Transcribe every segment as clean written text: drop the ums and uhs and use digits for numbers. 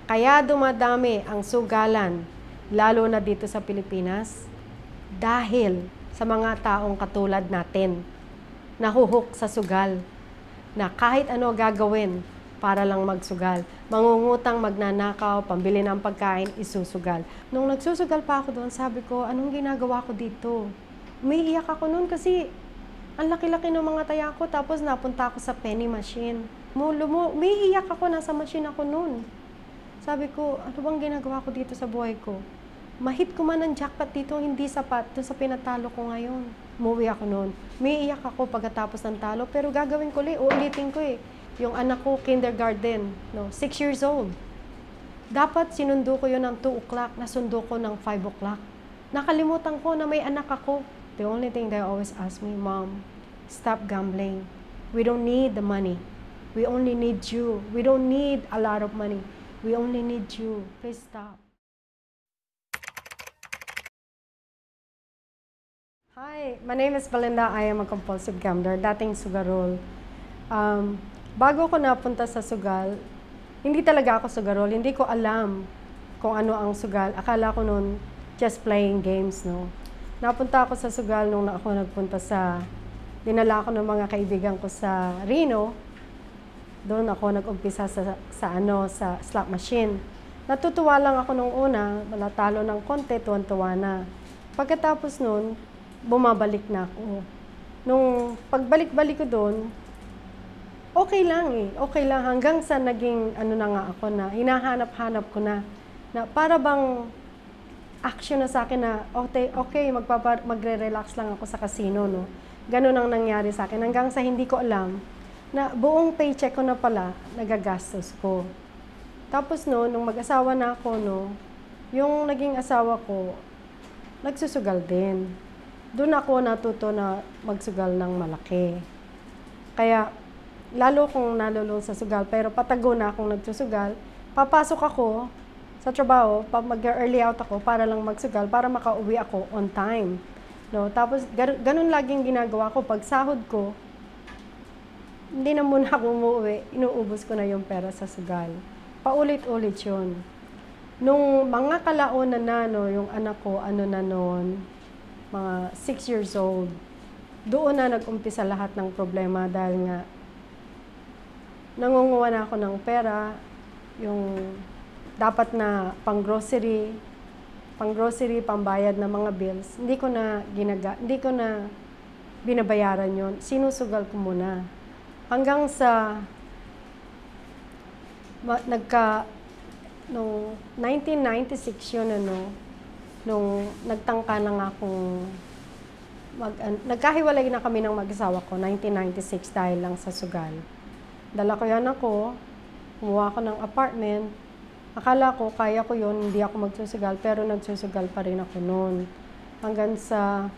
Kaya dumadami ang sugalan, lalo na dito sa Pilipinas, dahil sa mga taong katulad natin, nahuhook sa sugal, na kahit ano gagawin para lang magsugal. Mangungutang, magnanakaw, pambili ng pagkain, isusugal. Nung nagsusugal pa ako doon, sabi ko, anong ginagawa ko dito? Umiiyak ako noon kasi ang laki-laki ng mga taya ko, tapos napunta ako sa penny machine. Umiiyak ako, nasa machine ako noon. Sabi ko, ano bang ginagawa ko dito sa buhay ko? Mahit ko man ang jackpot dito, hindi sapat doon sa pinatalo ko ngayon. Umuwi ako noon. Umiiyak ako pagkatapos ng talo, pero gagawin ko uulitin ko eh. Yung anak ko, kindergarten, 6 years old. Dapat sinundo ko yun ng 2 o'clock, nasundo ko ng 5 o'clock. Nakalimutan ko na may anak ako. The only thing they always ask me, Mom, stop gambling. We don't need the money. We only need you. We don't need a lot of money. We only need you. Please stop. Hi, my name is Belinda. I am a compulsive gambler, dating sugarol. Bago ko napunta sa sugal, hindi talaga ako sugarol. Hindi ko alam kung ano ang sugal. Akala ko noon, just playing games, no? Napunta ako sa sugal nung ako nagpunta dinala ako ng mga kaibigan ko sa Reno. Doon ako nag-umpisa sa slot machine. Natutuwa lang ako nung una, malatalo ng konti, tuwan-tuwa na. Pagkatapos noon, bumabalik na ako. Nung pagbalik-balik ko doon, okay lang eh. Okay lang hanggang sa naging na nga ako na hinahanap-hanap ko na para bang action na sa akin na okay magre-relax lang ako sa casino, no. Ganun ang nangyari sa akin hanggang sa hindi ko alam na buong paycheck ko na pala nagagastos ko. Tapos nung mag-asawa na ako, yung naging asawa ko nagsusugal din. Doon ako natuto na magsugal ng malaki. Kaya, lalo kong nalulong sa sugal, pero patago na akong nagsusugal, papasok ako sa trabaho, mag-early out ako para lang magsugal, para makauwi ako on time. No? Tapos, ganun laging ginagawa ko. Pag sahod ko, hindi na muna ako umuwi, inuubos ko na yung pera sa sugal. Paulit-ulit yun. Nung mga kalaunan na, yung anak ko, mga 6 years old, doon na nag-umpisa lahat ng problema dahil nga nangunguha na ako ng pera, yung dapat na pang-grocery, pambayad ng mga bills, hindi ko na binabayaran yon. Sinusugal ko muna. Hanggang sa nung 1996 yun, nung nagtangka na nga akong nagkahiwalay na kami ng mag-asawa ko, 1996, dahil lang sa sugal. Dala ko yan kumuha ako ng apartment. Akala ko, kaya ko yun, hindi ako magsusugal, pero nagsusugal pa rin ako noon. Hanggang sa,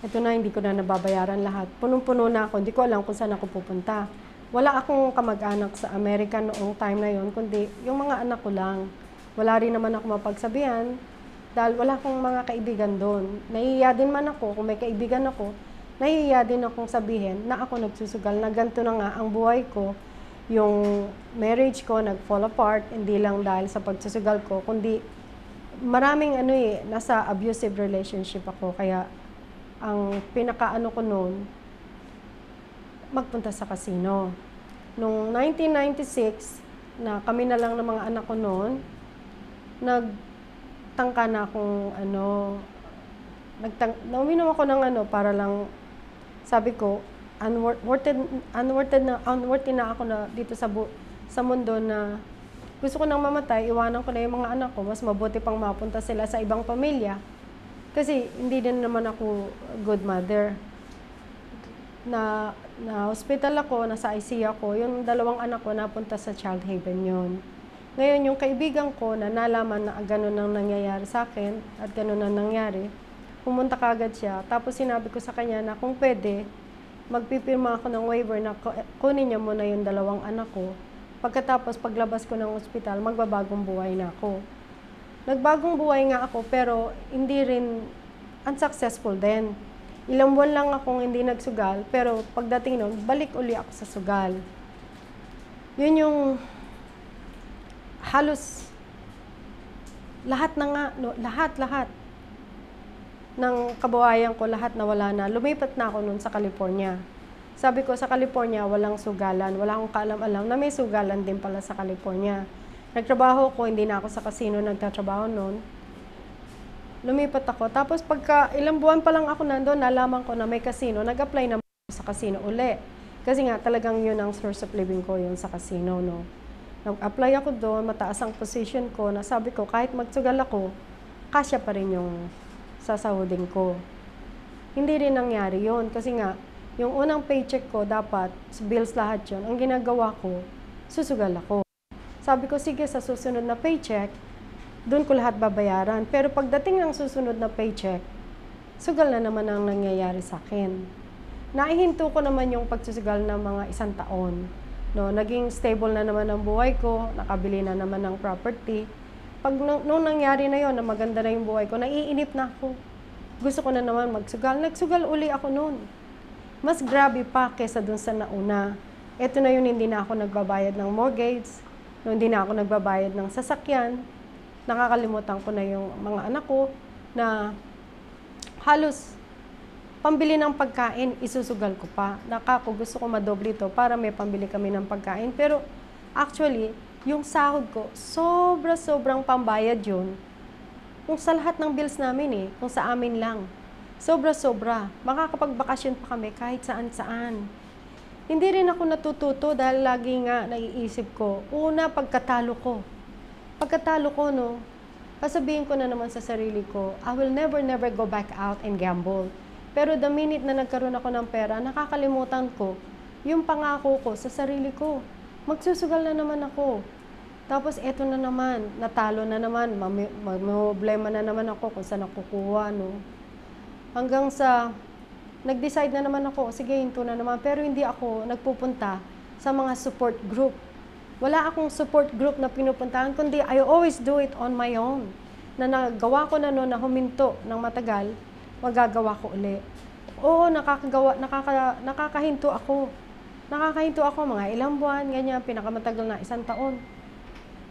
hindi ko na nababayaran lahat. Punong-puno na ako, hindi ko alam kung saan ako pupunta. Wala akong kamag-anak sa Amerika noong time na yun, kundi yung mga anak ko lang. Wala rin naman ako mapagsabihan dahil wala akong mga kaibigan doon. Nahihiya din man ako, kung may kaibigan ako, nahihiya din akong sabihin na ako nagsusugal, na ganito na nga ang buhay ko. Yung marriage ko nag-fall apart, hindi lang dahil sa pagsusugal ko, kundi maraming nasa abusive relationship ako. Kaya ang pinakaano ko noon, magpunta sa casino. Noong 1996, na kami na lang ng mga anak ko noon, nagtangka na akong uminom ako ng para lang, sabi ko, unworthy na ako na dito sa mundo, na gusto ko nang mamatay, iwanan ko na yung mga anak ko, mas mabuti pang mapunta sila sa ibang pamilya. Kasi hindi din naman ako good mother. Na hospital ako, nasa ICU ako, yung 2 anak ko napunta sa Child Haven yun. Ngayon, yung kaibigan ko na nalaman na gano'n ang nangyayari sa akin at gano'n ang nangyari, pumunta kagad siya. Tapos sinabi ko sa kanya na kung pwede, magpipirma ako ng waiver na kunin niya muna yung 2 anak ko. Pagkatapos, paglabas ko ng ospital, magbabagong buhay na ako. Nagbagong buhay nga ako, pero hindi rin unsuccessful din. Ilang buwan lang akong hindi nagsugal, pero pagdating nun, balik uli ako sa sugal. Yun yung halos lahat na nga, no, lahat ng kabuhayan ko, lahat nawala na. Lumipat na ako noon sa California. Sabi ko, sa California, walang sugalan. Wala akong kaalam-alam na may sugalan din pala sa California. Nagtrabaho ko, hindi na ako sa casino nagtatrabaho noon. Lumipat ako. Tapos pagka ilang buwan pa lang ako nandoon, nalaman ko na may casino. Nag-apply naman ako sa casino uli. Kasi nga talagang yun ang source of living ko, yun sa casino, no. Nag-apply ako doon, mataas ang position ko, na sabi ko, kahit magsugal ako, kasya pa rin yung sasahudin ko. Hindi rin nangyari yun. Kasi nga, yung unang paycheck ko, dapat, bills lahat yun, ang ginagawa ko, susugal ako. Sabi ko, sige, sa susunod na paycheck, doon ko lahat babayaran. Pero pagdating ng susunod na paycheck, sugal na naman ang nangyayari sa akin. Naihinto ko naman yung pagsusugal ng mga 1 taon. No, naging stable na naman ang buhay ko, nakabili na naman ng property. Pag nung nangyari na yon, na maganda na yung buhay ko, naiinip na ako. Gusto ko na naman magsugal. Nagsugal uli ako noon. Mas grabe pa kesa dun sa nauna. Ito na yun, hindi na ako nagbabayad ng mortgage, no, hindi na ako nagbabayad ng sasakyan. Nakakalimutan ko na yung mga anak ko na halos pambili ng pagkain, isusugal ko pa. Gusto ko madoble ito para may pambili kami ng pagkain. Pero actually, yung sahod ko, sobrang pambayad yun. Kung sa lahat ng bills namin kung sa amin lang. Sobra. Makakapagbakasyon pa kami kahit saan-saan. Hindi rin ako natututo dahil lagi nga naiisip ko, una, pagkatalo ko, no, sasabihin ko na naman sa sarili ko, I will never go back out and gamble. Pero the minute na nagkaroon ako ng pera, nakakalimutan ko yung pangako ko sa sarili ko. Magsusugal na naman ako. Tapos eto na naman, natalo na naman, problema na naman ako kung saan nakukuha, no. Hanggang sa, nag-decide na naman ako, sige, hinto na naman. Pero hindi ako nagpupunta sa mga support group. Wala akong support group na pinupuntahan, kundi I always do it on my own. Na nagawa ko na noon na huminto ng matagal, magagawa ko uli. Oo, nakakahinto ako. Nakakahinto ako mga ilang buwan, ganyan, pinakamatagal na 1 taon.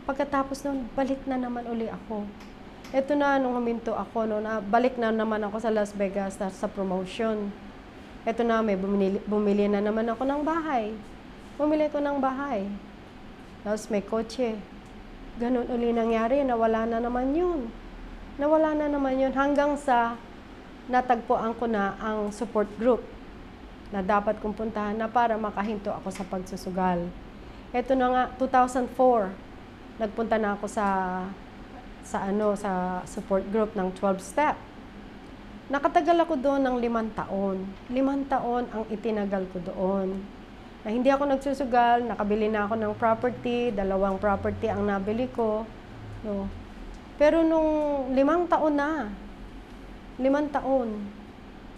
Pagkatapos noon, balik na naman uli ako. Ito na, nung huminto ako, no, balik na naman ako sa Las Vegas sa promotion. Ito na, may bumili na naman ako ng bahay. Bumili ko ng bahay. Tapos may kotse. Ganun uli nangyari, nawala na naman yun. Hanggang sa natagpuan ko na ang support group na dapat kong puntahan na para makahinto ako sa pagsusugal. Ito na nga, 2004, nagpunta na ako sa support group ng 12-step. Nakatagal ako doon ng 5 taon. 5 taon ang itinagal ko doon. Na hindi ako nagsusugal, nakabili na ako ng property, 2 property ang nabili ko. No. Pero nung 5 taon na, 5 taon,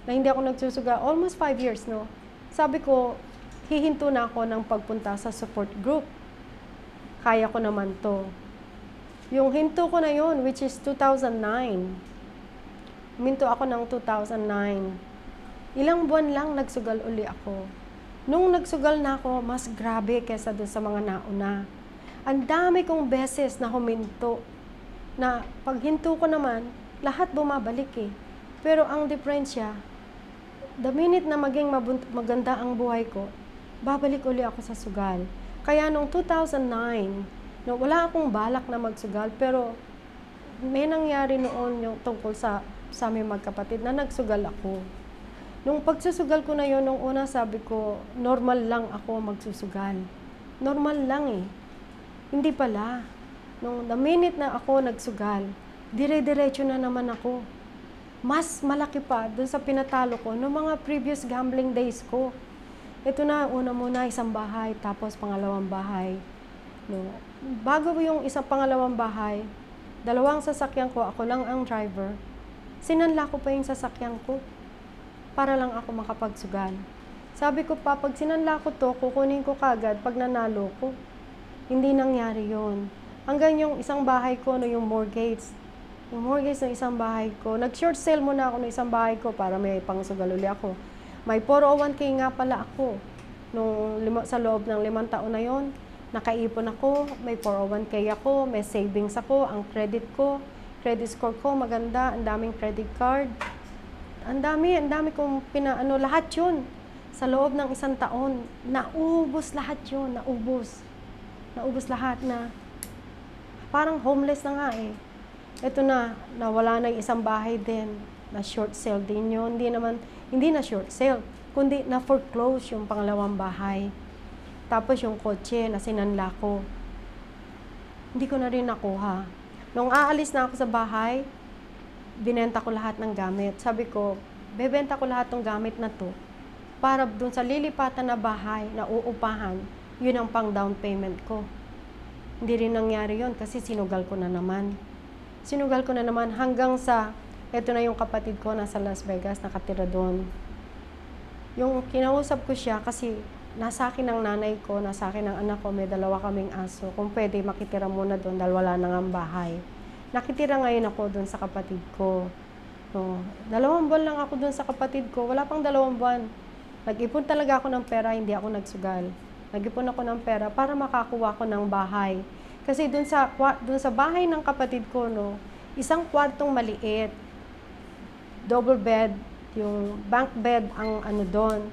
na hindi ako nagsusugal, almost 5 years, no? Sabi ko, hihinto na ako ng pagpunta sa support group. Kaya ko naman to. Yung hinto ko na yun, which is 2009. Huminto ako ng 2009. Ilang buwan lang nagsugal uli ako. Nung nagsugal na ako, mas grabe kesa dun sa mga nauna. Ang dami kong beses na huminto. Na paghinto ko naman, lahat bumabalik Pero ang diferensya, the minute na maging maganda ang buhay ko, babalik uli ako sa sugal. Kaya nung 2009, wala akong balak na magsugal, pero may nangyari noon yung tungkol sa aming magkapatid na nagsugal ako. Nung pagsusugal ko na yun, nung una sabi ko, normal lang ako magsusugal. Normal lang Hindi pala. Nung the minute na ako nagsugal, dire-diretso na naman ako. Mas malaki pa dun sa pinatalo ko noong mga previous gambling days ko. Ito na, una muna 1 bahay, tapos 2 bahay. No. Bago yung pangalawang bahay, 2 sasakyan ko, ako lang ang driver. Sinanla ko pa yung sasakyan ko para lang ako makapagsugal. Sabi ko pa, pag sinanla ko to, kukunin ko kagad pag nanalo ko. Hindi nangyari yon. Hanggang yung 1 bahay ko, yung mortgage. Yung mortgage ng 1 bahay ko, nag-short sale muna ako ng 1 bahay ko para may pangsugal uli ako. May 401k nga pala ako. Sa loob ng 5 taon na yon, Nakaipon ako, may 401k ako, may savings ako, ang credit score ko maganda, ang daming credit card. Ang dami kong lahat yun. Sa loob ng 1 taon, naubos lahat yun, naubos. Naubos lahat na. Parang homeless na nga eh. Ito na, nawala na yung isang bahay din. Na short sale din yun. Hindi na short sale, kundi na foreclose yung pangalawang bahay. Tapos yung kotse na sinanla ko. Hindi ko na rin nakuha. Nung aalis na ako sa bahay, binenta ko lahat ng gamit. Sabi ko, bebenta ko lahat ng gamit na to para dun sa lilipatan na bahay na uupahan, yun ang pang down payment ko. Hindi rin nangyari yun kasi sinugal ko na naman. Sinugal ko na naman hanggang sa, eto na yung kapatid ko nasa Las Vegas, nakatira doon. Yung kinausap ko siya kasi nasa akin ang nanay ko, nasa akin ang anak ko, may 2 kaming aso. Kung pwede, makitira muna doon dahil wala na nga bahay. Nakitira ngayon ako doon sa kapatid ko. No, 2 buwan lang ako doon sa kapatid ko. Wala pang 2 buwan. Nag-ipon talaga ako ng pera, hindi ako nagsugal. Nag-ipon ako ng pera para makakuha ko ng bahay. Kasi doon sa bahay ng kapatid ko, no, isang kwartong maliit. Double bed, yung bunk bed ang doon.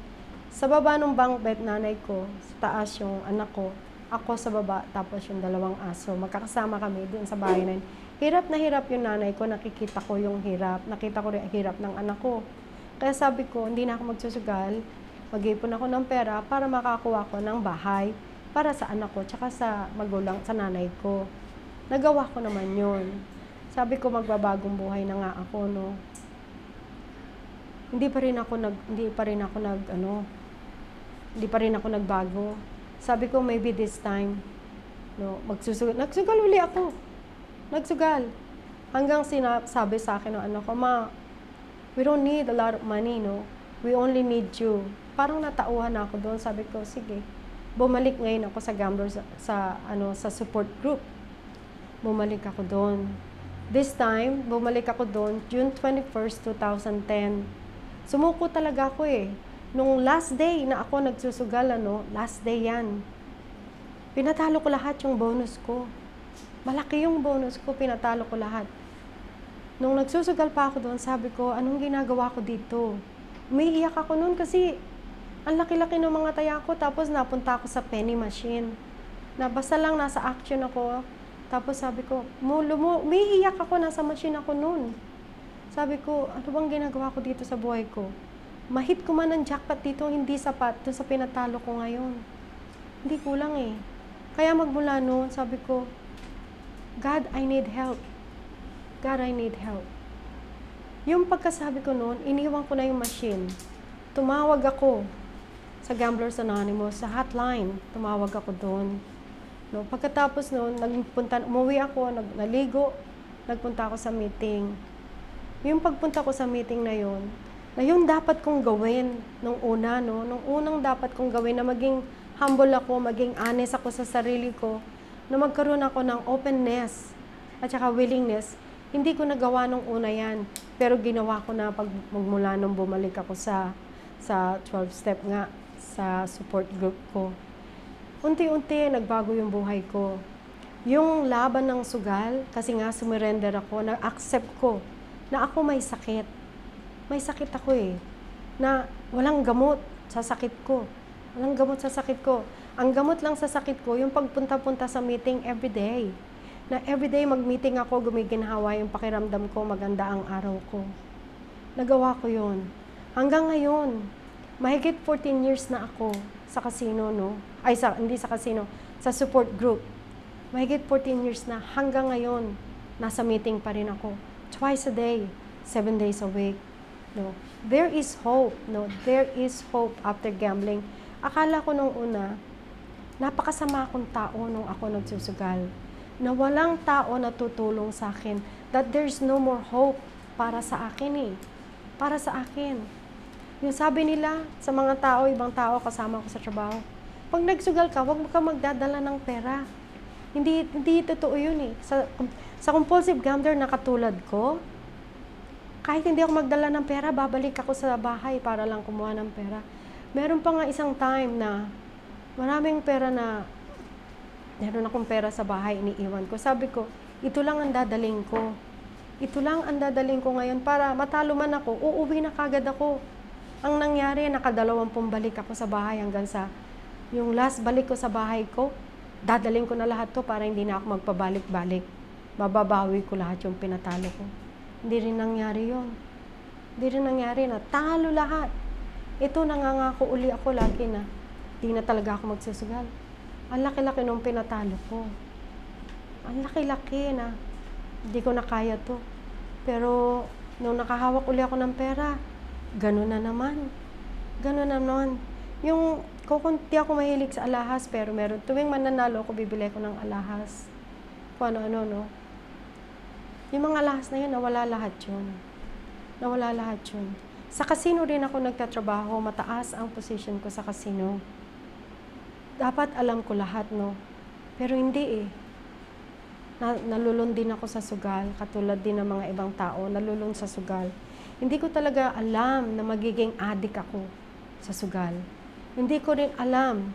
Sa baba ng bunk bed, nanay ko, sa taas yung anak ko, ako sa baba, tapos yung 2 aso. Magkakasama kami doon sa bahay na yun. Hirap na hirap yung nanay ko, nakikita ko yung hirap. Nakita ko rin ang hirap ng anak ko. Kaya sabi ko, hindi na ako magsusugal. Mag-ipon ako ng pera para makakuha ko ng bahay para sa anak ko, tsaka sa magulang, sa nanay ko. Nagawa ko naman yun. Sabi ko, magbabagong buhay na nga ako, no. Hindi pa rin ako nagbago. Sabi ko, maybe this time, no, nagsugal uli ako. Nagsugal. Hanggang sabi sa akin ng anak ko, Ma, we don't need a lot of money, no? We only need you. Parang natauhan na ako doon. Sabi ko, sige. Bumalik ngayon ako sa Gambler sa support group. Bumalik ako doon. This time, bumalik ako doon June 21st, 2010. Sumuko talaga ako eh. Nung last day na ako nagsusugal, last day yan. Pinatalo ko lahat yung bonus ko. Malaki yung bonus ko, pinatalo ko lahat. Nung nagsusugal pa ako doon, sabi ko, anong ginagawa ko dito? Umiiyak ako noon kasi ang laki-laki ng mga taya ko, tapos napunta ako sa penny machine. Na basta lang nasa action ako, tapos sabi ko, umiiyak ako, nasa machine ako noon. Sabi ko, ano bang ginagawa ko dito sa buhay ko? Mahit ko man ang jackpot dito, hindi sapat doon sa pinatalo ko ngayon. Hindi kulang eh. Kaya magmula noon, sabi ko, God, I need help. God, I need help. Yung pagkasabi ko noon, iniwan ko na yung machine. Tumawag ako sa Gamblers Anonymous, sa hotline. Tumawag ako doon. No, pagkatapos noon, umuwi ako, naligo, nagpunta ako sa meeting. Yung pagpunta ko sa meeting na yun dapat kong gawin nung una, no? Nung unang dapat kong gawin na maging humble ako, maging honest ako sa sarili ko, na magkaroon ako ng openness at saka willingness. Hindi ko nagawa nung una yan, pero ginawa ko na magmula nung bumalik ako sa 12-step nga, sa support group ko. Unti-unti, nagbago yung buhay ko. Yung laban ng sugal, kasi nga sumurrender ako, na-accept ko na ako may sakit. May sakit ako eh, na walang gamot sa sakit ko. Walang gamot sa sakit ko. Ang gamot lang sa sakit ko, yung pagpunta-punta sa meeting everyday. Na everyday mag-meeting ako, gumiginhawa yung pakiramdam ko, maganda ang araw ko. Nagawa ko yun. Hanggang ngayon, mahigit 14 years na ako sa casino, no? Hindi sa casino, sa support group. Mahigit 14 years na, hanggang ngayon, nasa meeting pa rin ako. Twice a day, 7 days a week. No? There is hope, no? There is hope after gambling. Akala ko nung una, napakasama akong tao nung ako nagsusugal. Na walang tao na tutulong sa akin. That there's no more hope para sa akin eh. Para sa akin. Yung sabi nila sa mga tao, ibang tao kasama ko sa trabaho, pag nagsugal ka, huwag mo ka magdadala ng pera. Hindi totoo yun eh. Sa compulsive gambler na katulad ko, kahit hindi ako magdala ng pera, babalik ako sa bahay para lang kumuha ng pera. Meron pa nga isang time na maraming pera na Meron akong pera sa bahay, iniiwan ko. Sabi ko, ito lang ang dadaling ko. Ito lang ang dadaling ko ngayon para matalo man ako, uuwi na kagad ako. Ang nangyari, nakadalawampung balik ako sa bahay hanggang sa yung last balik ko sa bahay ko, dadaling ko na lahat to para hindi na ako magpabalik-balik. Mababawi ko lahat yung pinatalo ko. Hindi rin nangyari yun. Hindi rin nangyari na talo lahat. Ito, nangangako uli ako lagi na di na talaga ako magsusugal. Ang laki-laki nung pinatalo ko. Ang laki-laki na hindi ko na kaya to. Pero nung nakahawak uli ako ng pera, ganun na naman. Ganun na naman. Yung kukunti ako mahilig sa alahas, pero meron tuwing mananalo ako, bibili ko ng alahas. Kung ano-ano, no? Yung mga alahas na yun, nawala lahat yun. Nawala lahat yun. Sa casino rin ako nagtatrabaho, mataas ang position ko sa casino. Dapat alam ko lahat, no? Pero hindi eh. Nalulun din ako sa sugal, katulad din ng mga ibang tao, nalulun sa sugal. Hindi ko talaga alam na magiging addict ako sa sugal. Hindi ko rin alam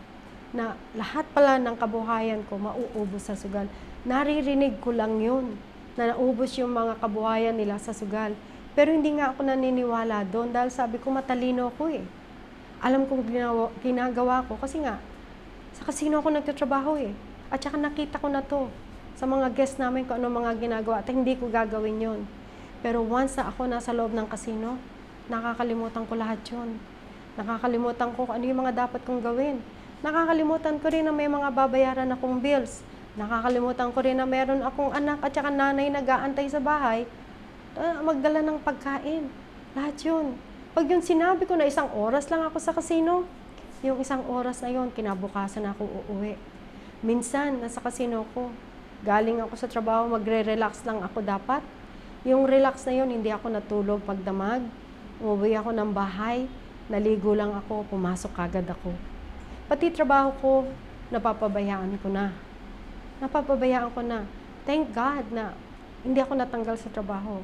na lahat pala ng kabuhayan ko mauubos sa sugal. Naririnig ko lang yun, na naubos yung mga kabuhayan nila sa sugal. Pero hindi nga ako naniniwala doon dahil sabi ko matalino ko eh. Alam kong ginagawa ko kasi nga, sa casino ako nagtatrabaho eh. At saka nakita ko na to sa mga guests namin kung ano mga ginagawa at hindi ko gagawin yon. Pero once na ako nasa loob ng casino, nakakalimutan ko lahat yon. Nakakalimutan ko kung ano yung mga dapat kong gawin. Nakakalimutan ko rin na may mga babayaran akong bills. Nakakalimutan ko rin na meron akong anak at saka nanay nag-aantay sa bahay, magdala ng pagkain. Lahat yun. Pag yun sinabi ko na 1 oras lang ako sa casino, yung 1 oras na yun, kinabukasan ako uuwi. Minsan, nasa casino ko, galing ako sa trabaho, magre-relax lang ako dapat. Yung relax na yun, hindi ako natulog pagdamag. Umuwi ako ng bahay, naligo lang ako, pumasok agad ako. Pati trabaho ko, napapabayaan ko na. Napapabayaan ko na. Thank God na hindi ako natanggal sa trabaho.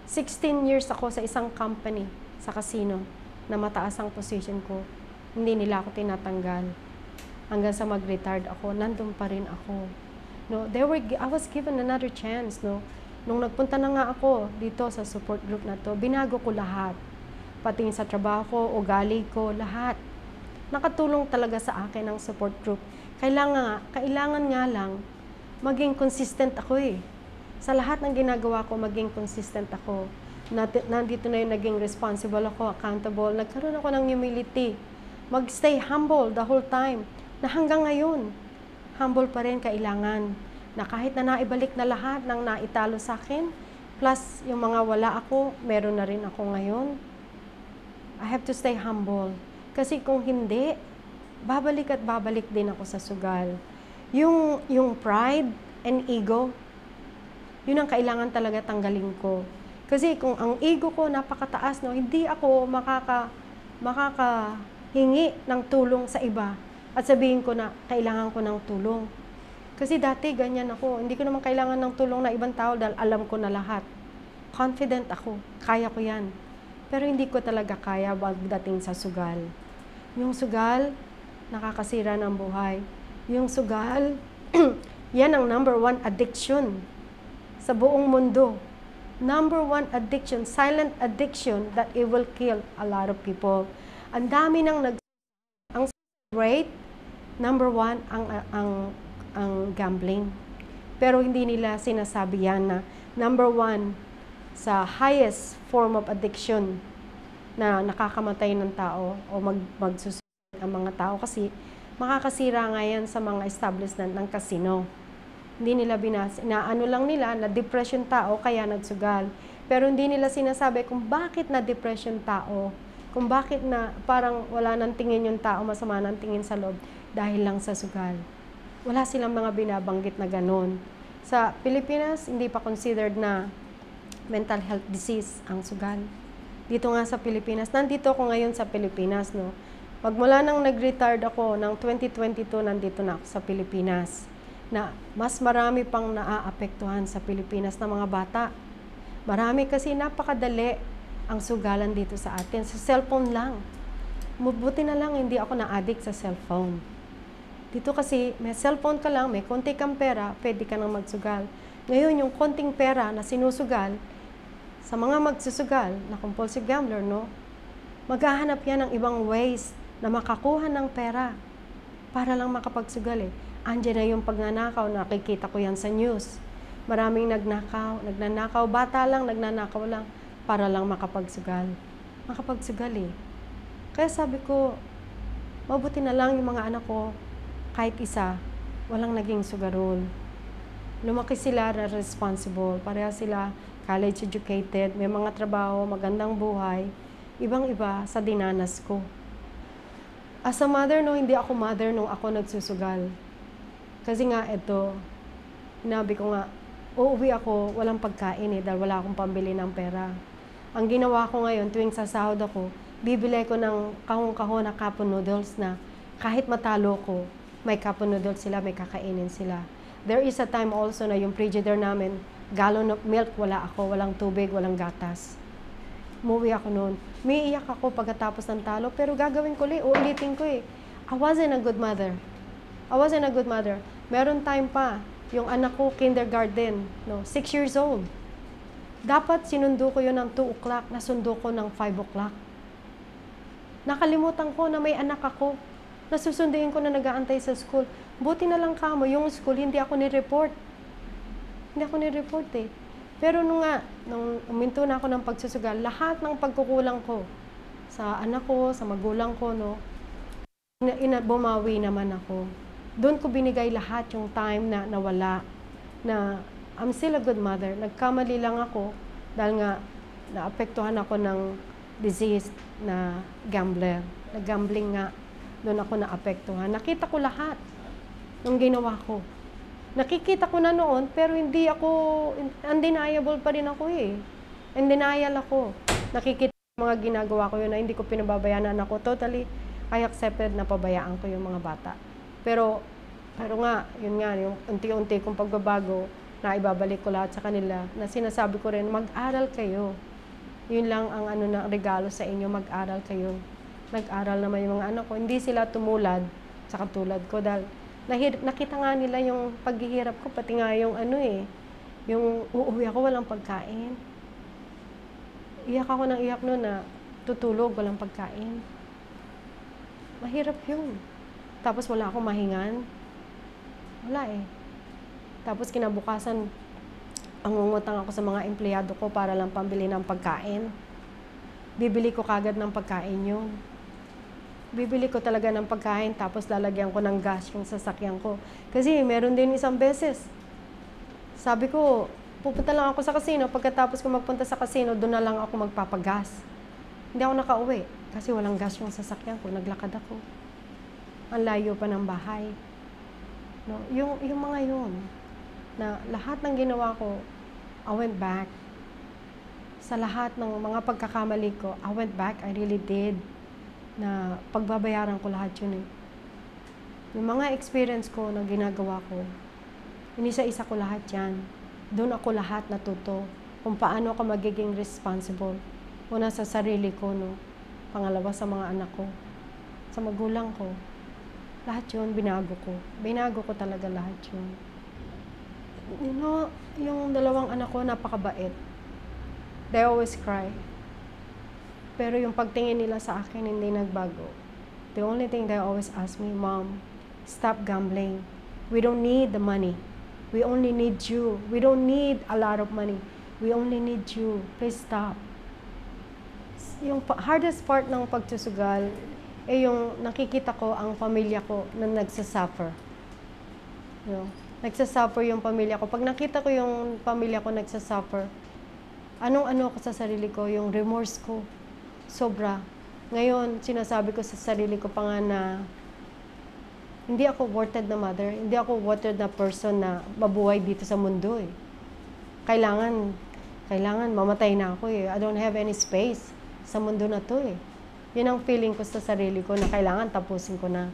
16 years ako sa isang company, sa casino, na mataas ang position ko. Hindi nila ako tinatanggal. Hanggang sa mag-retired ako, nandun pa rin ako. No, I was given another chance, no. Nung nagpunta na nga ako dito sa support group na to, binago ko lahat. Pati sa trabaho ko, ugali ko, lahat. Nakatulong talaga sa akin ang support group. Kailangan nga lang maging consistent ako eh. Sa lahat ng ginagawa ko, maging consistent ako. Nandito na yung naging responsible ako, accountable. Nagkaroon ako ng humility. Mag-stay humble the whole time. Na hanggang ngayon, humble pa rin kailangan. Na kahit na naibalik na lahat ng naitalo sa akin, plus yung mga wala ako, meron na rin ako ngayon. I have to stay humble. Kasi kung hindi, babalik at babalik din ako sa sugal. Yung pride and ego, yun ang kailangan talaga tanggalin ko. Kasi kung ang ego ko napakataas, no, hindi ako makakahingi ng tulong sa iba at sabihin ko na kailangan ko ng tulong. Kasi dati ganyan ako, hindi ko naman kailangan ng tulong na ibang tao dahil alam ko na lahat. Confident ako, kaya ko yan. Pero hindi ko talaga kaya pagdating sa sugal. Yung sugal, nakakasira ng buhay. Yung sugal, yan ang #1 addiction sa buong mundo. #1 addiction, silent addiction that it will kill a lot of people. Ang dami nang ang rate, #1 ang gambling. Pero hindi nila sinasabi yan na #1 sa highest form of addiction na nakakamatay ng tao o magsusuicide ang mga tao kasi makakasira nga yan sa mga establishment ng casino. Hindi nila inaano lang nila na depression tao kaya nagsugal. Pero hindi nila sinasabi kung bakit na depression tao, kung bakit na parang wala nang tingin yung tao, masama nang tingin sa loob dahil lang sa sugal. Wala silang mga binabanggit na ganun. Sa Pilipinas, hindi pa considered na mental health disease ang sugal. Dito nga sa Pilipinas, nandito ako ngayon sa Pilipinas, no. Magmula nang nag-retired ako ng 2022, nandito na ako sa Pilipinas. Na mas marami pang naaapektuhan sa Pilipinas na mga bata. Marami kasi napakadali ang sugalan dito sa atin. Sa cellphone lang. Mabuti na lang hindi ako na-addict sa cellphone. Dito kasi, may cellphone ka lang, may konti kang pera, pwede ka nang magsugal. Ngayon, yung konting pera na sinusugal, sa mga magsusugal na compulsive gambler, no, maghahanap yan ng ibang ways na makakuha ng pera para lang makapagsugal eh. Andiyan na yung pagnanakaw, nakikita ko yan sa news. Maraming nagnanakaw, bata lang, nagnanakaw lang para lang makapagsugal. Makapagsugal eh. Kaya sabi ko, mabuti na lang yung mga anak ko, kahit isa, walang naging sugarol. Lumaki sila na responsible, pareha sila college educated, may mga trabaho, magandang buhay, ibang-iba sa dinanas ko. As a mother, no, hindi ako mother nung ako nagsusugal. Kasi nga, ito, sinabi ko nga, uuwi ako, walang pagkain eh, dahil wala akong pambili ng pera. Ang ginawa ko ngayon, tuwing sasahod ako, bibili ko ng kahong-kahon na cup noodles na kahit matalo ko, may cup noodles sila, may kakainin sila. There is a time also na yung frigidaire namin, gallon of milk, wala ako, walang tubig, walang gatas. Umuwi ako noon. May iyak ako pagkatapos ng talo, pero gagawin ko uulitin ko eh. I wasn't a good mother. I wasn't a good mother. Meron time pa, yung anak ko, kindergarten, no, 6 years old. Dapat sinundo ko yun ng 2 o'clock, nasundo ko ng 5 o'clock. Nakalimutan ko na may anak ako. Nasusunduin ko na nag-aantay sa school. Buti na lang kamo, yung school, hindi ako ni-report. Hindi ako ni-report eh. Pero nung uminto na ako ng pagsusugal, lahat ng pagkukulang ko sa anak ko, sa magulang ko, no, bumawi naman ako. Doon ko binigay lahat yung time na nawala, na I'm still a good mother. Nagkamali lang ako dahil nga naapektuhan ako ng disease na gambler. Nag-gambling nga. Doon ako naapektuhan. Nakita ko lahat ng ginawa ko. Nakikita ko na noon, pero hindi ako, undeniable pa rin ako eh. In denial ako. Nakikita ko mga ginagawa ko yun na hindi ko pinababayaan na ako. Totally, I accepted na pabayaan ko yung mga bata. Pero nga, yung unti-unti kong pagbabago, na ibabalik ko lahat sa kanila, na sinasabi ko rin, mag-aral kayo. Yun lang ang na regalo sa inyo, mag-aral kayo. Nag-aral naman yung mga anak ko. Hindi sila tumulad sa katulad ko dahil nakita nga nila yung paghihirap ko, pati nga yung yung uuwi ako, walang pagkain. Iyak ako ng iyak noon na tutulog, walang pagkain. Mahirap yun. Tapos wala akong mahingan. Wala eh. Tapos kinabukasan, angungutang ako sa mga empleyado ko para lang pambili ng pagkain. Bibili ko kagad ng pagkain yun. Bibili ko talaga ng pagkain, tapos lalagyan ko ng gas yung sasakyan ko. Kasi meron din isang beses. Sabi ko, pupunta lang ako sa casino. Pagkatapos ko magpunta sa casino, doon na lang ako magpapagas. Hindi ako nakauwi kasi walang gas yung sasakyan ko. Naglakad ako. Ang layo pa ng bahay. No? Yung mga yun, na lahat ng ginawa ko, I went back. Sa lahat ng mga pagkakamali ko, I went back, I really did. Na pagbabayaran ko lahat yun eh. Yung mga experience ko na ginagawa ko, inisa-isa ko lahat yan. Doon ako lahat natuto kung paano ako magiging responsible. Una sa sarili ko, no? Pangalawa sa mga anak ko, sa magulang ko. Lahat yun, binago ko. Binago ko talaga lahat yun. You know, yung dalawang anak ko, napakabait. They always cry. Pero yung pagtingin nila sa akin, hindi nagbago. The only thing they always ask me, Mom, stop gambling. We don't need the money. We only need you. We don't need a lot of money. We only need you. Please stop. Yung hardest part ng pagsusugal, yung nakikita ko ang pamilya ko na nagsasuffer. You know, nagsasuffer yung pamilya ko. Pag nakita ko yung pamilya ko nagsasuffer, anong-ano ko sa sarili ko, yung remorse ko. Sobra. Ngayon, sinasabi ko sa sarili ko pa nga na hindi ako worthed na mother, hindi ako worthed na person na mabuhay dito sa mundo eh. Kailangan mamatay na ako eh. I don't have any space sa mundo na to eh. Yun ang feeling ko sa sarili ko na kailangan tapusin ko na.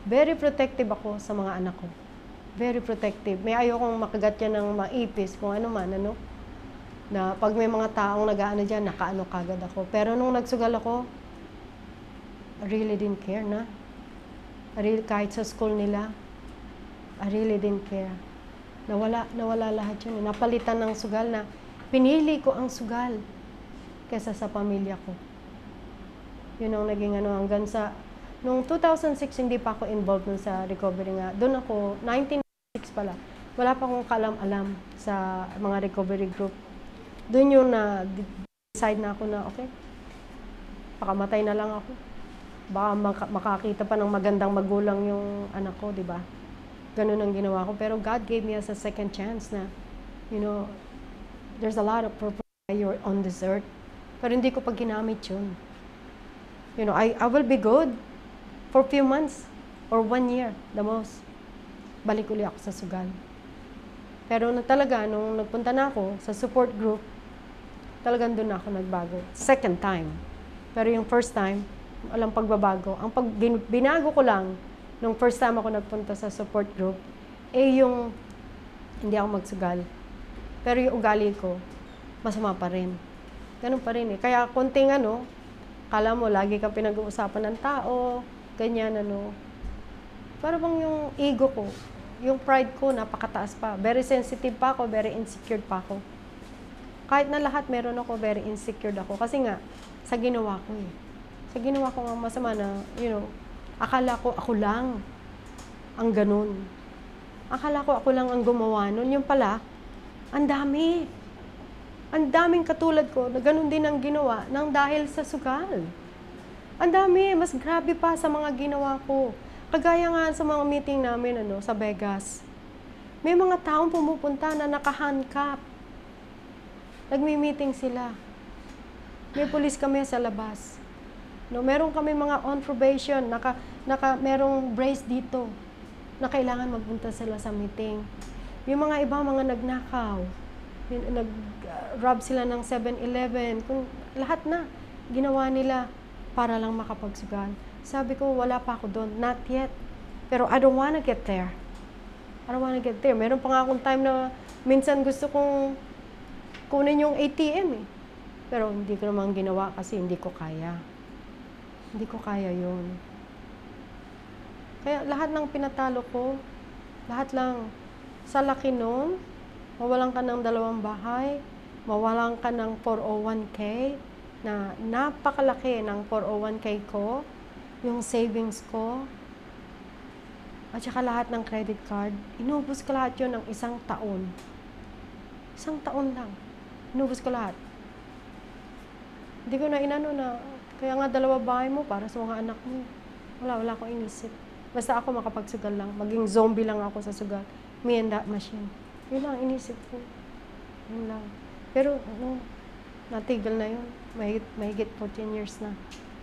Very protective ako sa mga anak ko. Very protective. May ayokong makagat yan ng maipis, kung ano man, ano. Na pag may mga taong nag-aano dyan, nakaano kagad ako. Pero nung nagsugal ako, I really didn't care na. Kahit sa school nila, I really didn't care. Nawala lahat yun. Napalitan ng sugal na pinili ko ang sugal kesa sa pamilya ko. Yun ang naging hanggang sa, noong 2006, hindi pa ako involved sa recovery nga. Doon ako, 1996 pala, wala pa akong kalam-alam sa mga recovery group. Doon yung decide na ako na, okay, pakamatay na lang ako. Baka makakita pa ng magandang magulang yung anak ko, di ba? Ganun ang ginawa ko. Pero God gave me as a second chance na, there's a lot of purpose you're on this earth. Pero hindi ko pa ginamit yun. I will be good for a few months or 1 year, the most. Balik uli ako sa sugal. Pero talaga, nung nagpunta na ako sa support group, talagang doon ako nagbago. Second time. Pero yung first time, walang pagbabago. Ang binago ko lang, nung first time ako nagpunta sa support group, yung hindi ako magsugal. Pero yung ugali ko, masama pa rin. Ganun pa rin eh. Kaya konting kala mo, lagi kang pinag-uusapan ng tao, ganyan Para bang yung ego ko, yung pride ko, napakataas pa. Very sensitive pa ako, very insecure pa ako. Kahit na lahat meron ako, very insecure ako. Kasi nga, sa ginawa ko eh. Sa ginawa ko nga masama na, akala ko ako lang ang ganun. Akala ko ako lang ang gumawa nun. Yung pala, ang dami. Ang daming katulad ko na ganun din ang ginawa nang dahil sa sugal. Ang dami, mas grabe pa sa mga ginawa ko. Kagaya nga sa mga meeting namin sa Vegas. May mga taong pumupunta na naka-handcuff. Nagmi-meeting sila. May pulis kami sa labas. Meron kami mga on probation, merong brace dito na kailangan magpunta sila sa meeting. Yung mga iba, mga nagnakaw, nag-rob sila ng 7-Eleven, lahat na ginawa nila para lang makapagsugal. Sabi ko, wala pa ako doon, not yet. Pero I don't wanna get there. I don't wanna get there. Meron pa nga akong time na minsan gusto kong kunin yung ATM eh. Pero hindi ko naman ginawa kasi hindi ko kaya. Hindi ko kaya yun. Kaya lahat ng pinatalo ko, lahat lang, sa laki nun, mawalan ka ng 2 bahay, mawalan ka ng 401k, na napakalaki ng 401k ko, yung savings ko, at saka lahat ng credit card, inubos ko lahat yun ng 1 taon. 1 taon lang. Inubos ko lahat. Hindi ko na na, kaya nga 2 bahay mo para sa mga anak mo. Wala akong inisip. Basta ako makapagsugal lang. Maging zombie lang ako sa sugal. Me and that machine. Yun lang inisip ko. Yun lang. Pero, natigil na yun. Mahigit 14 years na.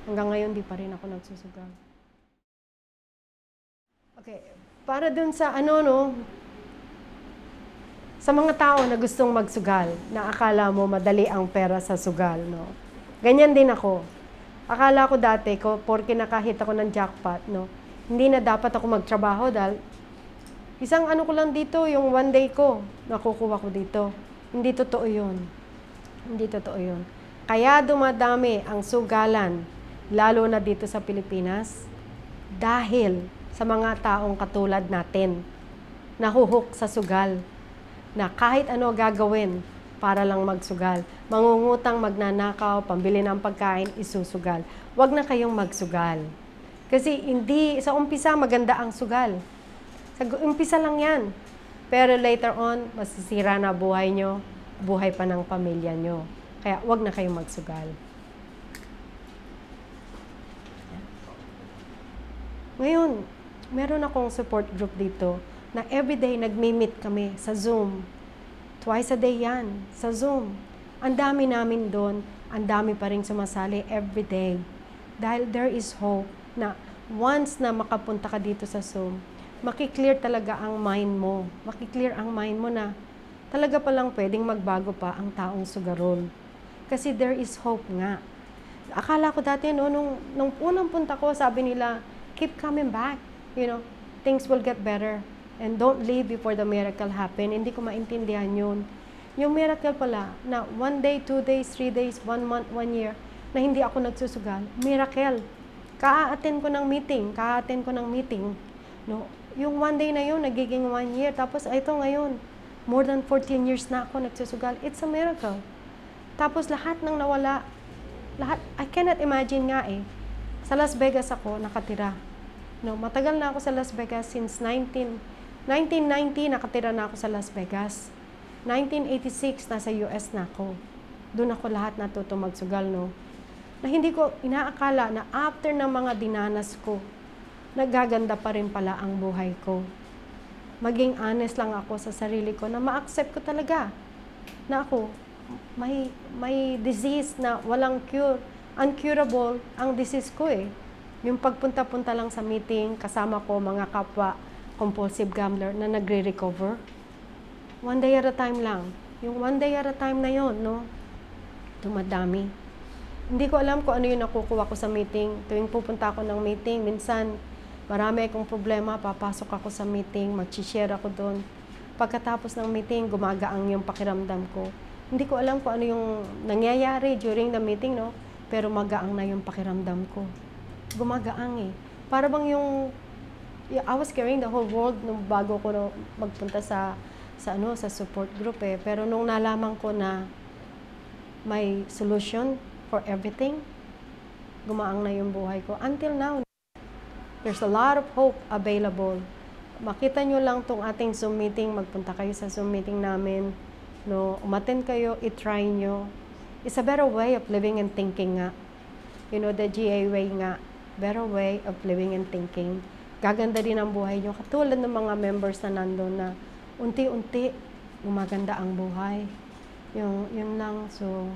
Hanggang ngayon, di pa rin ako nagsusugal. Okay. Para dun sa sa mga tao na gustong magsugal, na akala mo madali ang pera sa sugal, Ganyan din ako. Akala ko dati, porke nakahit ako ng jackpot, hindi na dapat ako magtrabaho dahil isang ko lang dito, yung 1 day ko, nakukuha ko dito. Hindi totoo yun. Hindi totoo yun. Kaya dumadami ang sugalan, lalo na dito sa Pilipinas, dahil sa mga taong katulad natin, nahuhok sa sugal, na kahit ano gagawin para lang magsugal. Mangungutang, magnanakaw, pambili ng pagkain, isusugal. Huwag na kayong magsugal. Kasi sa umpisa maganda ang sugal. Sa umpisa lang yan. Pero later on, masisira na buhay nyo, buhay pa ng pamilya nyo. Kaya huwag na kayong magsugal. Ngayon, meron akong support group dito na everyday nagmi-meet kami sa Zoom. Twice a day yan, sa Zoom. Ang dami namin doon, ang dami pa rin sumasali everyday. Dahil there is hope na once na makapunta ka dito sa Zoom, makiklear talaga ang mind mo. Makiklear ang mind mo na talaga palang pwedeng magbago pa ang taong sugarol. Kasi there is hope nga. Akala ko dati, nung unang punta ko, sabi nila, keep coming back. Things will get better. And don't leave before the miracle happen. Hindi ko maintindihan yun. Yung miracle pala, na 1 day, 2 days, 3 days, 1 month, 1 year, na hindi ako nagsusugal, miracle. Ka-attend ko ng meeting, no? Yung one day na yun, nagiging 1 year. Tapos ito ngayon, more than 14 years na ako nagsusugal. It's a miracle. Tapos lahat ng nawala, lahat, I cannot imagine nga eh. Sa Las Vegas ako nakatira. No, matagal na ako sa Las Vegas since 1990 nakatira na ako sa Las Vegas. 1986 nasa US na ako. Doon ako lahat natuto magsugal, no. Na hindi ko inaakala na after ng mga dinanas ko, naggaganda pa rin pala ang buhay ko. Maging honest lang ako sa sarili ko na ma-accept ko talaga na ako may disease na walang cure, uncurable ang disease ko eh. Yung pagpunta-punta lang sa meeting, kasama ko mga kapwa compulsive gambler na nagre-recover. One day at a time lang. Yung one day at a time na yon, no? Dumadami. Hindi ko alam kung ano yung nakukuha ko sa meeting. Tuwing pupunta ako ng meeting, minsan marami akong problema, papasok ako sa meeting, mag-share ako doon. Pagkatapos ng meeting, gumagaang yung pakiramdam ko. Hindi ko alam kung ano yung nangyayari during the meeting, no? Pero magaang na yung pakiramdam ko. Gumagaang eh. Para bang I was carrying the whole world nung bago ko magpunta sa support group eh. Pero nung nalaman ko na may solution for everything, gumaang na yung buhay ko. Until now, there's a lot of hope available. Makita nyo lang tong ating Zoom meeting, magpunta kayo sa Zoom meeting namin, no, umattend kayo, i-try nyo. It's a better way of living and thinking nga. You know, the GA way nga, better way of living and thinking. Gaganda din ang buhay nyo. Katulad ng mga members na nandun na unti-unti gumaganda ang buhay. Yung lang, so...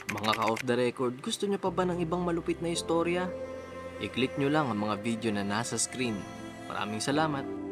Mga ka-off the record, gusto nyo pa ba ng ibang malupit na istorya? I-click nyo lang ang mga video na nasa screen. Maraming salamat!